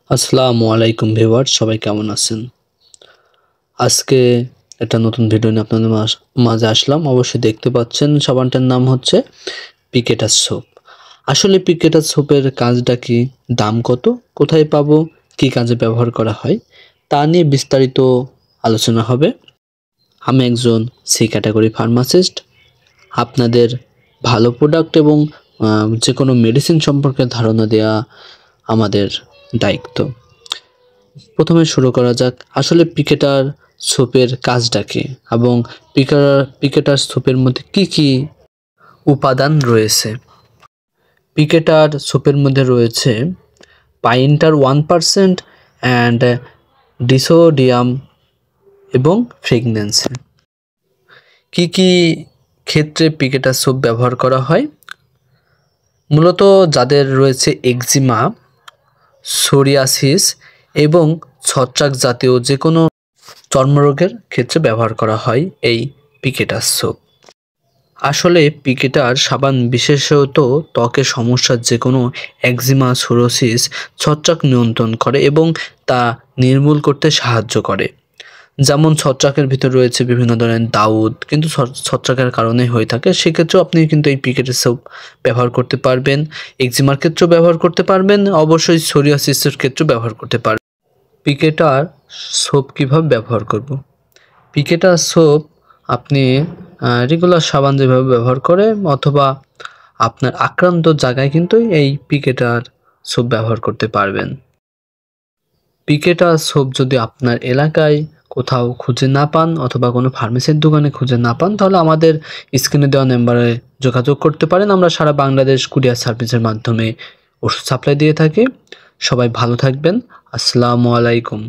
আসসালামু আলাইকুম ভিউয়ার, সবাই কেমন আছেন? আজকে একটা নতুন ভিডিও নিয়ে আপনাদের মাঝে আসলাম। অবশ্যই দেখতে পাচ্ছেন সাবানটার নাম হচ্ছে পিকেটার সোপ। আসলে পিকেটার সোপের কাজটা কি, দাম কত, কোথায় পাবো, কি কাজে ব্যবহার করা হয়, তা নিয়ে বিস্তারিত আলোচনা হবে। আমি একজন সি ক্যাটাগরি ফার্মাসিস্ট। আপনাদের ভালো প্রোডাক্ট এবং যে কোনো মেডিসিন সম্পর্কে ধারণা দেওয়া আমাদের দায়িত্ব। প্রথমে শুরু করা যাক, আসলে পিকেটার সোপের কাজটা কি এবং পিকেটার সোপের মধ্যে কি কি উপাদান রয়েছে। পিকেটার সোপের মধ্যে রয়েছে পাইন্টার 1% অ্যান্ড ডিসোডিয়াম এবং ফ্রেগনেন্সি। কি কি ক্ষেত্রে পিকেটার সোপ ব্যবহার করা হয়? মূলত যাদের রয়েছে এক্সিমা, সোরিয়াসিস এবং ছত্রাক জাতীয় যে কোনো চর্মরোগের ক্ষেত্রে ব্যবহার করা হয় এই পিকেটার সোপ। আসলে পিকেটার সাবান বিশেষত ত্বকের সমস্যার যে কোনো একজিমা, সোরিয়াসিস, ছত্রাক নিয়ন্ত্রণ করে এবং তা নির্মূল করতে সাহায্য করে। যেমন ছত্রাকের ভিতর রয়েছে বিভিন্ন ধরনের দাউদ, কিন্তু ছত্রাকের কারণে হয়ে থাকে, সেক্ষেত্রেও আপনি কিন্তু এই পিকেটার সোপ ব্যবহার করতে পারবেন। একজিমার ক্ষেত্রেও ব্যবহার করতে পারবেন, অবশ্যই সোরিয়াসিসের ক্ষেত্রেও ব্যবহার করতে পারবেন। পিকেটার সোপ কীভাবে ব্যবহার করব? পিকেটার সোপ আপনি রেগুলার সাবান যেভাবে ব্যবহার করে অথবা আপনার আক্রান্ত জায়গায় কিন্তু এই পিকেটার সোপ ব্যবহার করতে পারবেন। পিকেটার সোপ যদি আপনার এলাকায় কোথাও খুঁজে না পান অথবা কোনো ফার্মেসির দোকানে খুঁজে না পান, তাহলে আমাদের স্ক্রিনে দেওয়া নাম্বারে যোগাযোগ করতে পারেন। আমরা সারা বাংলাদেশ কুরিয়ার সার্ভিসের মাধ্যমে ওষুধ সাপ্লাই দিয়ে থাকি। সবাই ভালো থাকবেন। আসসালামু আলাইকুম।